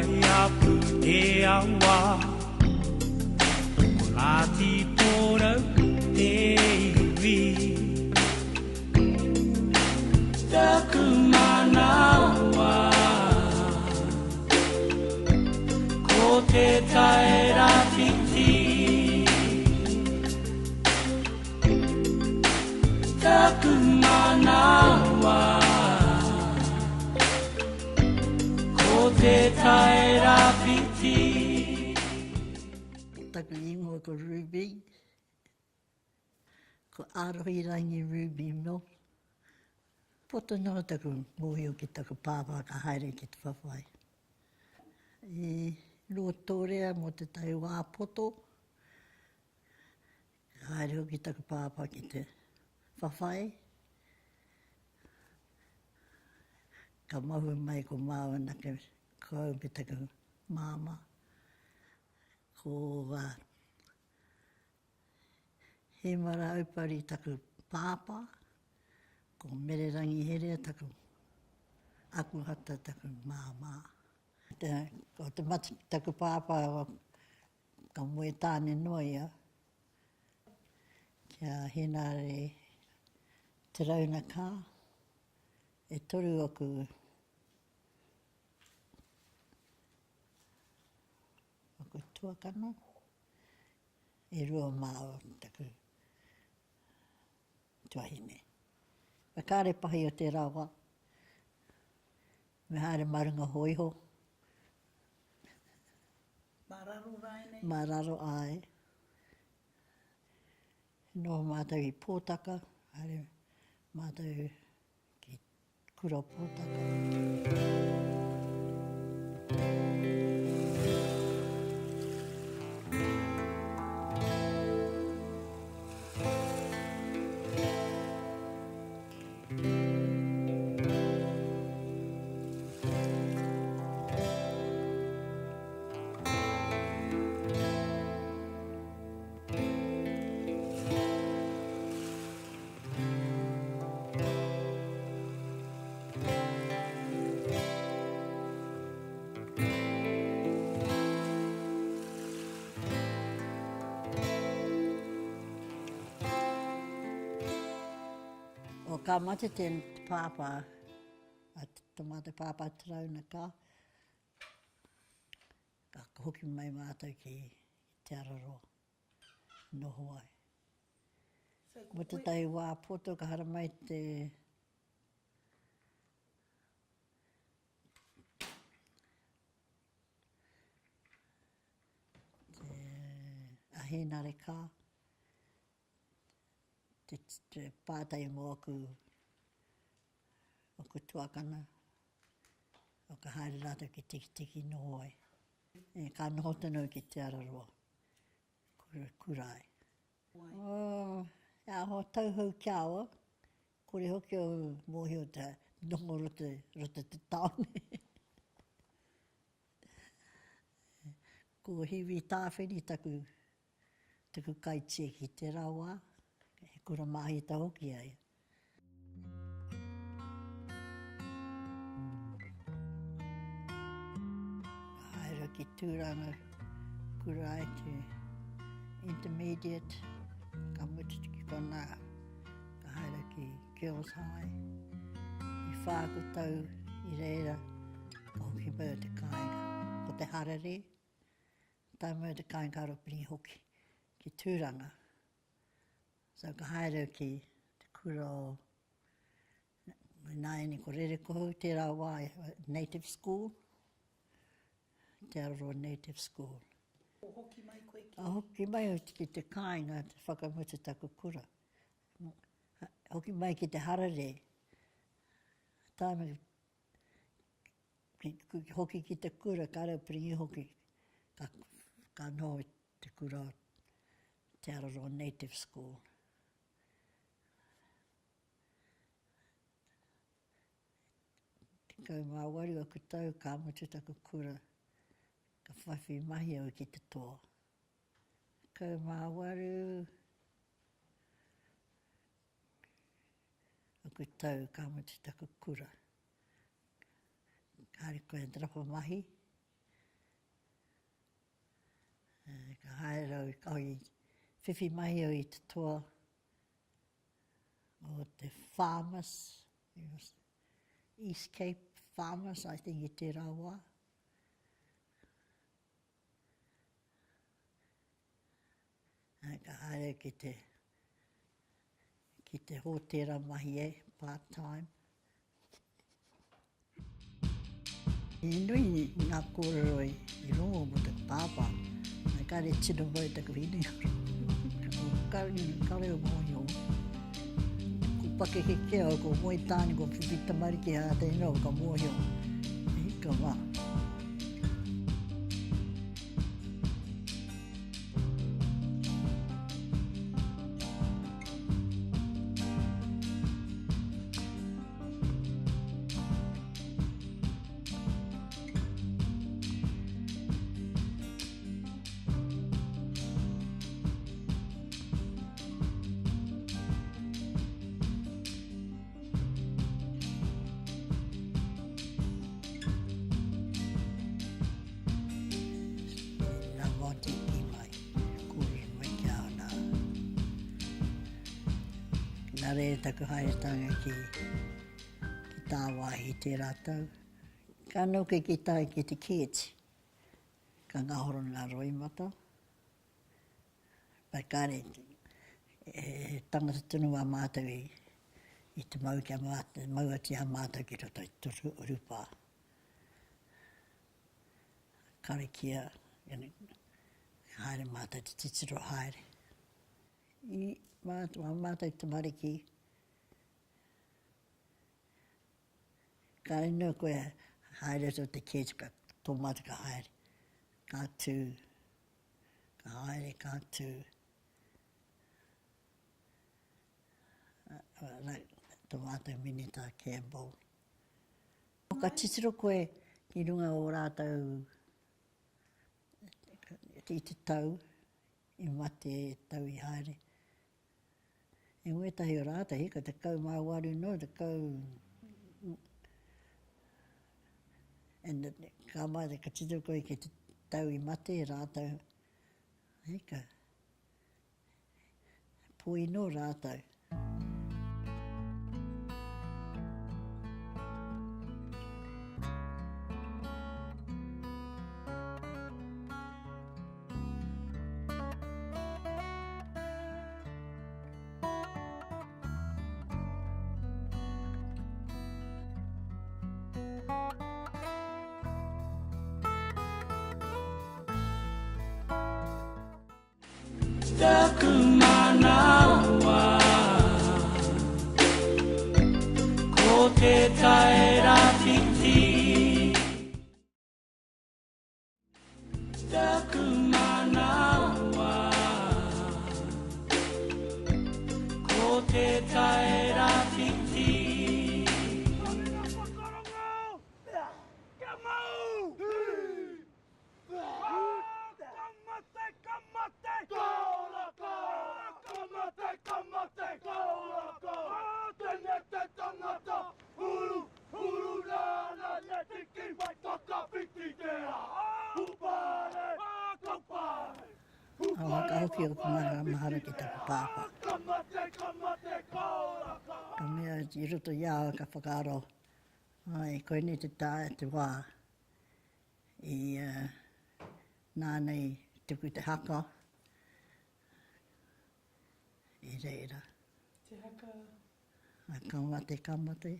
apu e awa Lati pora te iwi Taku manawa Ko te taera titi Taku manawa Ko te taera titi Taku ingoa ko Ruby, ko Arohirangi Ruby no. Poto no taku mōhio ki taku pāpā ka haere ki te whawhai. Roa tōrea mō te tai wā poto, ka haere hoki taku pāpā ki te whawhai. Ka mahu mai ko māua nake kau pe taku māma. Ko he mara aupari taku pāpā, ko mererangi herea taku akuhata taku māmā. Ko te mata taku pāpā ka moe tāne noa ia. Kia henare te rauna kā, e toru aku tuakana, e rua māo taku tuahine. Whakaare pahi o te rawa, me haere marunga hoiho. Mararo rai nei. Mararo ai. No mātou i pōtaka, haere mātou ki kura pōtaka. O ka mate te pāpā, a te mate pāpā te rauna kā, ka hoki mai mātou ki te araroa, noho ai. Mo te tai wā poto ka hara mai te ahenare kā, te pātai mo aku tuakana, o ka haere rātou ki tiki noho ai. Ka noho tonu ki te araroa, kurai. Aho tauhou kia awa, kore hoki o mōhio te nongo rote te taone. Ko hiwi tāwhiri taku kaitia ki te rawa, he kura mahita hoki ai. Haere ki tūranga kurai te intermediate, ka mutu ki kona, ka haere ki Girls High. I whākutau i reira, ka hoki mau te kāinga. Ko te harare, tai mau te kāinga ropini hoki ki tūranga. So ka haere ki te kura o nāini ko rere kohu, te rawa native school, te Aroa Native School. O hoki mai koe ki? A hoki mai ki te kāinga, te whakamutu taku kura. Hoki mai ki te harare, tāma hoki ki te kura, ka reo piringi hoki, ka noho te kura o te Aroa Native School. Te kaumāwaru aku tau, ka mutu taku kura, ka whawhi mahi au ki te toa. Kaumāwaru aku tau, ka mutu taku kura. Kāre koe ndrapa mahi, Ka haere o kaui whiwhi mai o I te toa o te farmers, East Cape farmers, I think I te rawa. Ka haere ki te hōtera mahi e, part-time. I nui ngā kōrero I rongo mo te pāpā. Nā kare tino mai taku hini. Kare o mōi o. Ko pake ke kea o ko moi tāni ko whiwhi tamariki a te ino o ka mōi o. Ika wā. Nā re taku haeretanga ki tā wāhi te rātau. Ka nuke ki tai ki te kieti. Ka ngahoro ngā roimata. Pai kāre, tangata tunu a mātou I te mau kia mātou, mauati a mātou ki roto I te urupā. Kare kia, haere mātou te titiro haere. I mātou te mariki. Ka ino koe haere so te kieti ka tō mātou ka haere. Ka tū, ka haere, ka tū. Tō mātou Minita Campbell. Ka titiro koe ki runga o rātou I te tau, I mate tau I haere. E ngoi o rātou hika, te kau māwaru no, te kau... Ka mai te ka titiro koe ki te tau I mate rātou. Hika. Pui no rātou. Taku manawa Ko te tae rāwhiti Taku manawa Ko te tae rāwhiti Awa ka hoki o kumara mahara ki taku pāpā. Ka mea I roto ia ka whakaaro. Ai, koe ni te tāe te wā. I nānei tuku te haka. I reira. Te haka. Kamate, kamate.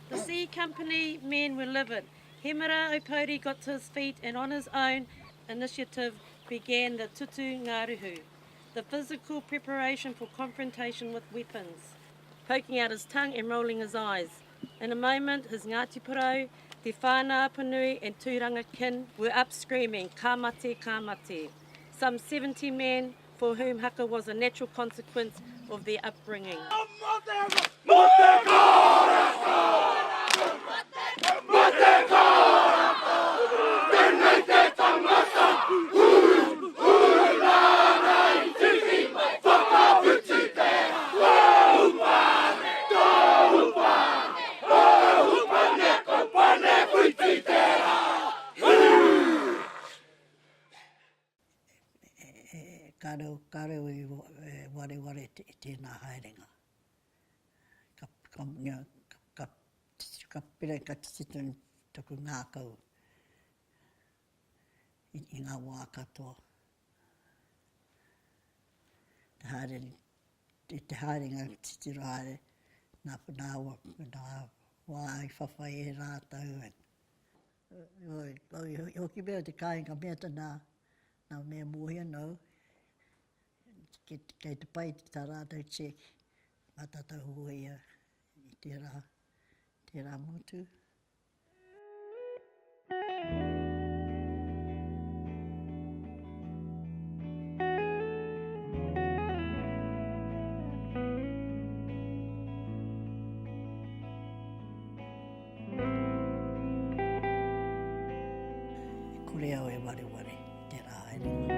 The Sea Company men were livid. Hemera Opauri got to his feet and on his own initiative began the tutu ngaruhu, the physical preparation for confrontation with weapons, poking out his tongue and rolling his eyes. In a moment, his Ngāti Porou, Te Whānau Apanui and Tūranga kin were up screaming, ka mate, ka mate. Some 70 men for whom haka was a natural consequence of their upbringing. Kareu I ware I tēnā haerenga. Ka pere ka titun tuku ngākau I ngā wā katoa. Te haerenga titiro haere, nā wā I whawhai e rātau. Hoki mea te kāinga mea nā mea mōhia nau, kei te pai tā rātau check, mātātau hoa ia I tērā motu. Kore au e ware tērā haerenga.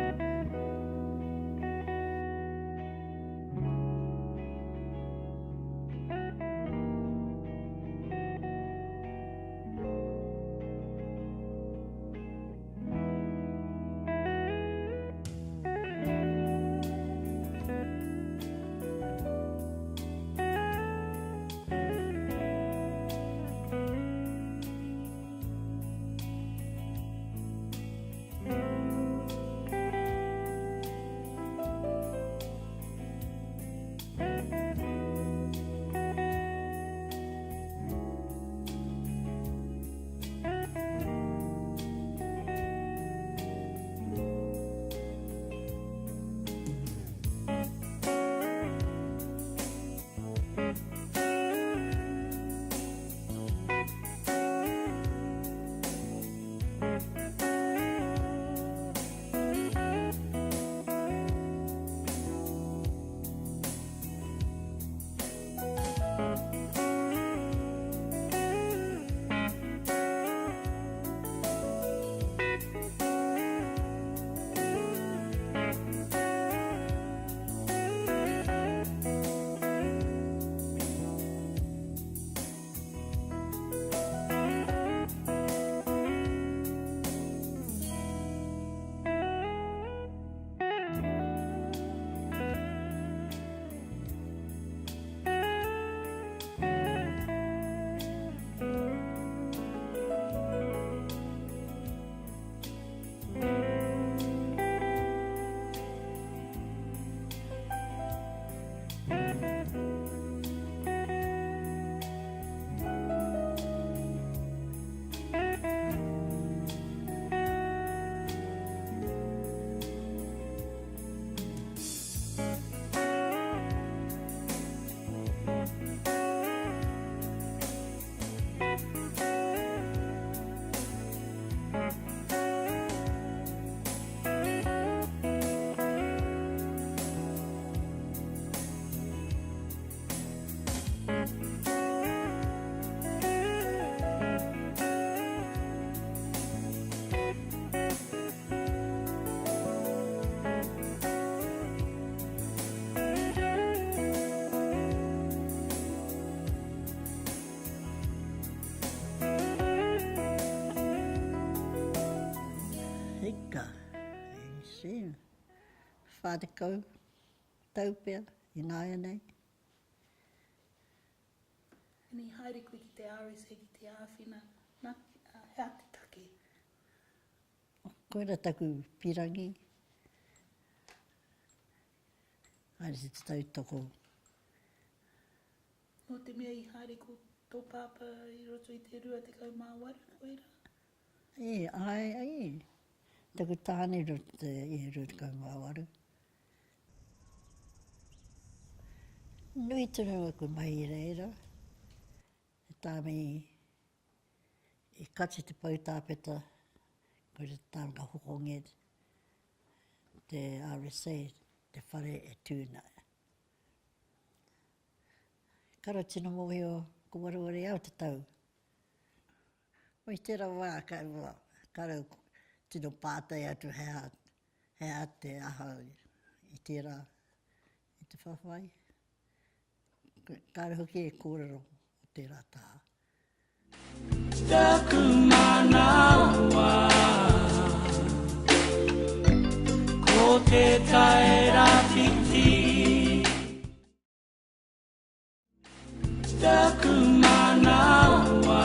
Whātekau, taupea, I nāia nei. Ni haere koe ki te RSA ki te āwhina, nā hea te take. Koera taku pirangi. Haere se te tautoko. No te mea I haere ko tō pāpa I roto I te rua te kau māwaru, koera? Ai. Taku tāne roto I rua te kau māwaru. Nui tunu aku mai I reira. E tāmi I kati te pautāpeta ko te tānga hokonge te RSA, te whare e tūna. Kara tino mohi o ko waruare au te tau. Oi tērā wā kara tino pātai atu hea te aha I tērā I te whawhai. Kare hoki e kōrero o tērā tā. Taku manawa, ko te tae titi. Taku manaua,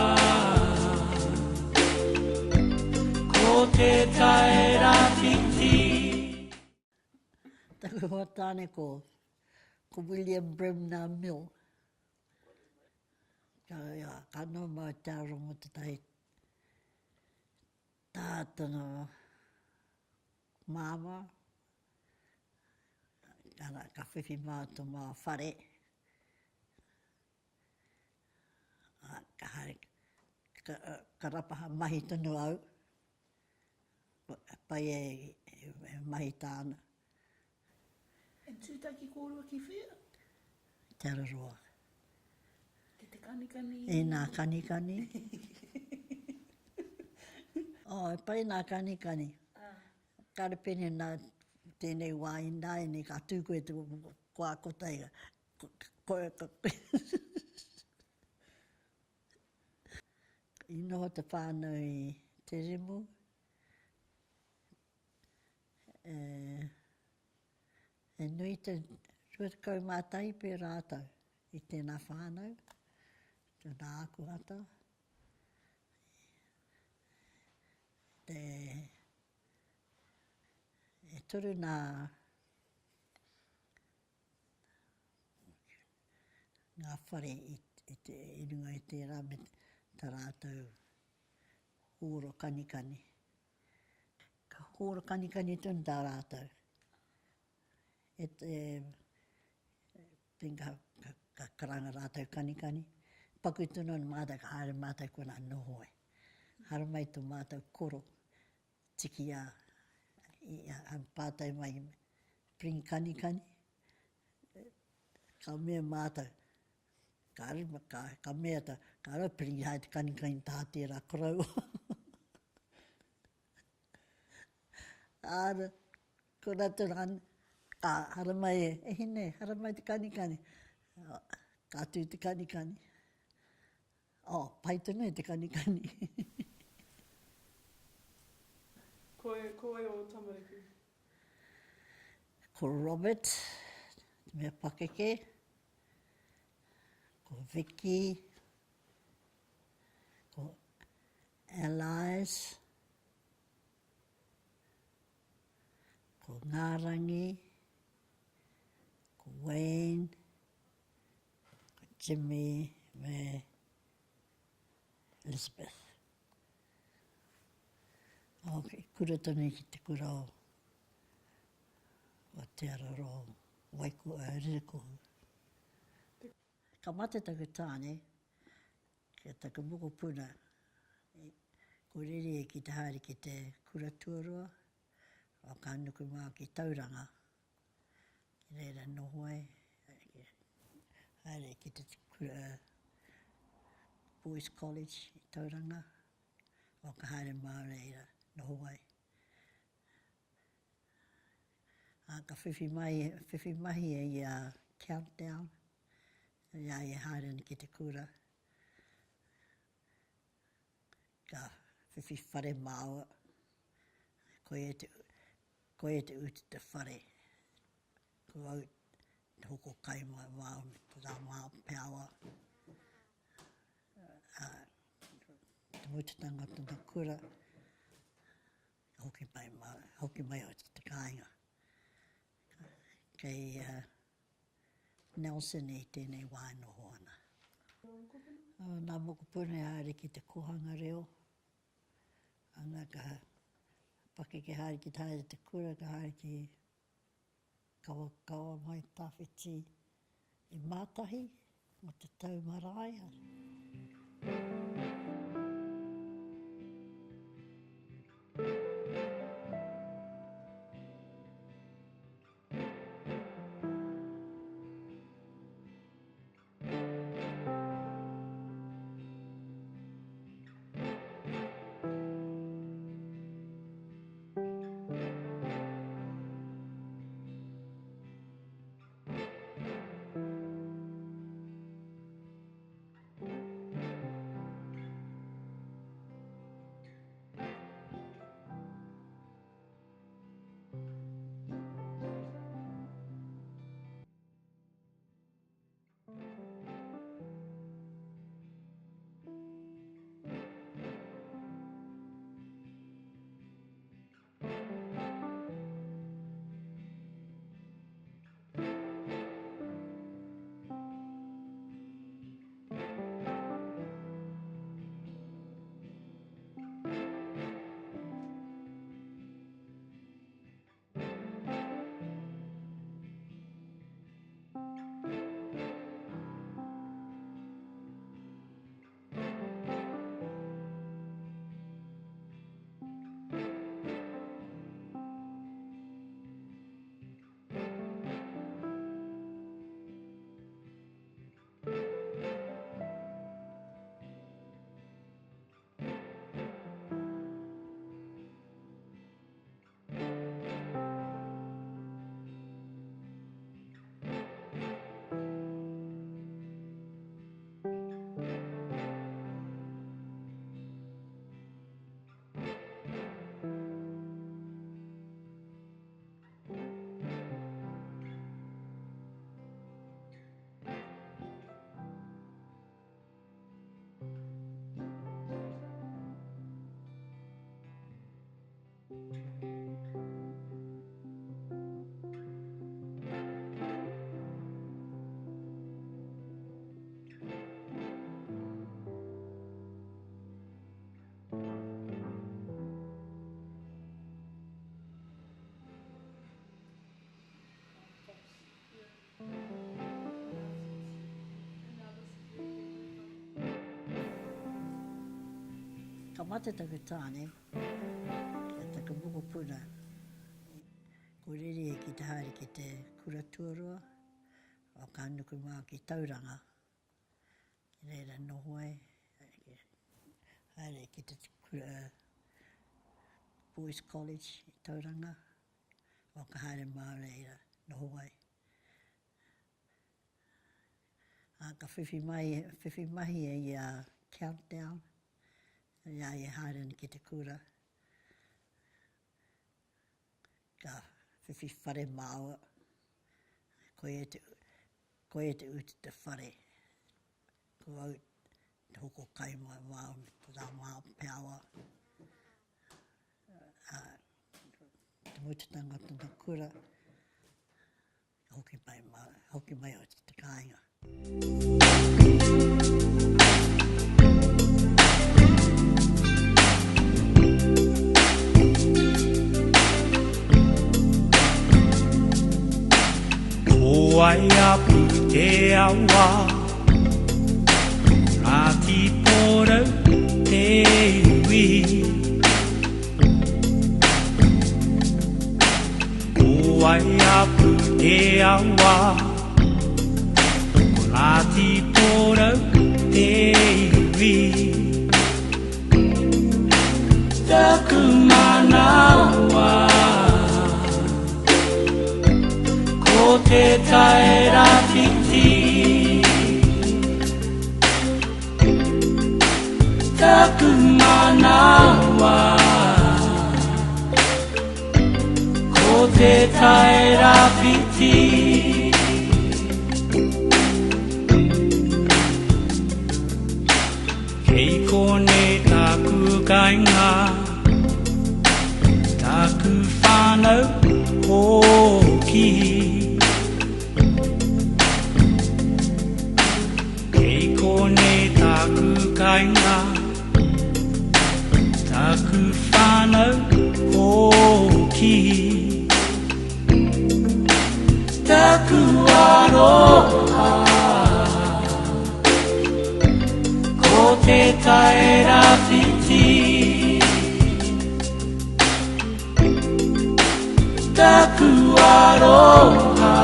ko te tae titi. Taku hoa tāne ko William Bremner Mill. Ka no mau te arongo te tai tātana māma, ka whiwhi mātu mā whare, ka haere, ka rapaha mahi tonu au, pai mahi tāna, E tūtaki kōrua ki whea? te araroa. Te kanikani. E nā kanikani. E pai nā kanikani. Kare pene nā tēnei wā i nāi ni ka tūkoe te kua kotaiga. I noho te whānau i te rimu. E nui te ruatakau mātai pē rātau i tēnā whānau. Tēnā akuata. E turu nā ngā whare i runga i tērā me tā rātou hōro kanikani. Ka hōro kanikani tunu tā rātou. Pinga ka karanga rātou kanikani. Paku tunu ana mātou ka haere mātou kona nohoe. Hara mai tō mātou koro tiki a pātai mai pring kanikani. Ka mea mātou, ka mea ta, ka rau pring hai te kanikani tā tērā korau. Āra, ko rātou rāna, ka hara mai hine, hara mai te kanikani. Ka tū te kanikani. Pai tunu te kanikani. Koe o Tamariku. Ko Robert, mea pakeke. Ko Vicky. Ko Alice. Ko Ngārangi. Ko Wayne. Ko Jimmy. Me Elizabeth. Kura tonu ki te kura o te araro waiku a Ririkohu. Ka mate taku tāne, kia taku moko puna, ko riri e ki te haere ki te kura tuarua, o ka nuku mā ki Tauranga, ki reira nohoi, haere ki te kura Boys College i Tauranga, o ka haere mā reira nohoi. Ka whiwhi mahi e i a Countdown, ia e haere ni ki te kura. Ka whiwhi whare māua, koe e te uti te whare. Ko au te hoko kai mai māua me te rā māua peawa. Te mutatanga tuna kura, hoki mai o te kāinga. Kei Nelson e tēnei wānoho ana. Nā mokopuna e haere ki te kohanga reo. Ana ka pakeke haere ki te haere te kura, ka haere ki kawa mai tāwhiti i mātahi mo te tau marae. Ka mate taku tāne, ka taku muko puna. Ko riri e ki te haere ki te kura tuarua, o ka anuku maa ki Tauranga. Ki reira nohoi, haere ki te kura Boys College i Tauranga, o ka haere maa reira nohoi. Ka whiwhi mahi e i a Countdown, ia e haere ki te kura. Ka whiwhi whare māua, koe e te uti te whare. Ko au te hoko kai mai māua, tā māua peawa. Te mutatanga tana kura, hoki mai o te kāinga. Ai apu te awa, rāti pōrau te ui. Ai apu te awa, rāti pōrau te ui. Taku manawa, ko te tae rāwhiti. Taku manawa, ko te tae rāwhiti. Kei kone taku kainga, taku whānau hoki. Taku kainga, taku whānau hoki. Taku aroha, ko te tae rāwhiti. Taku aroha,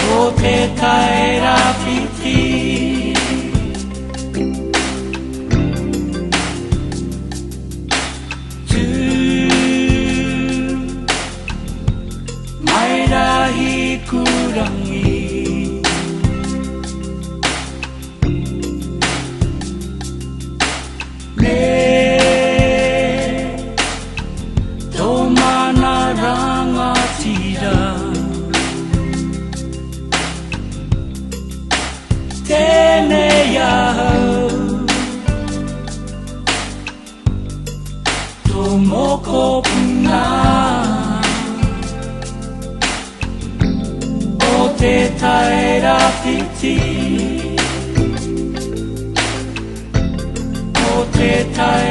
ko te tae rāwhiti. Tū mai rahi kurangi, me tō mana rangatira. Tēnei ahau, tō moko puna, o te tae rāwhiti. tai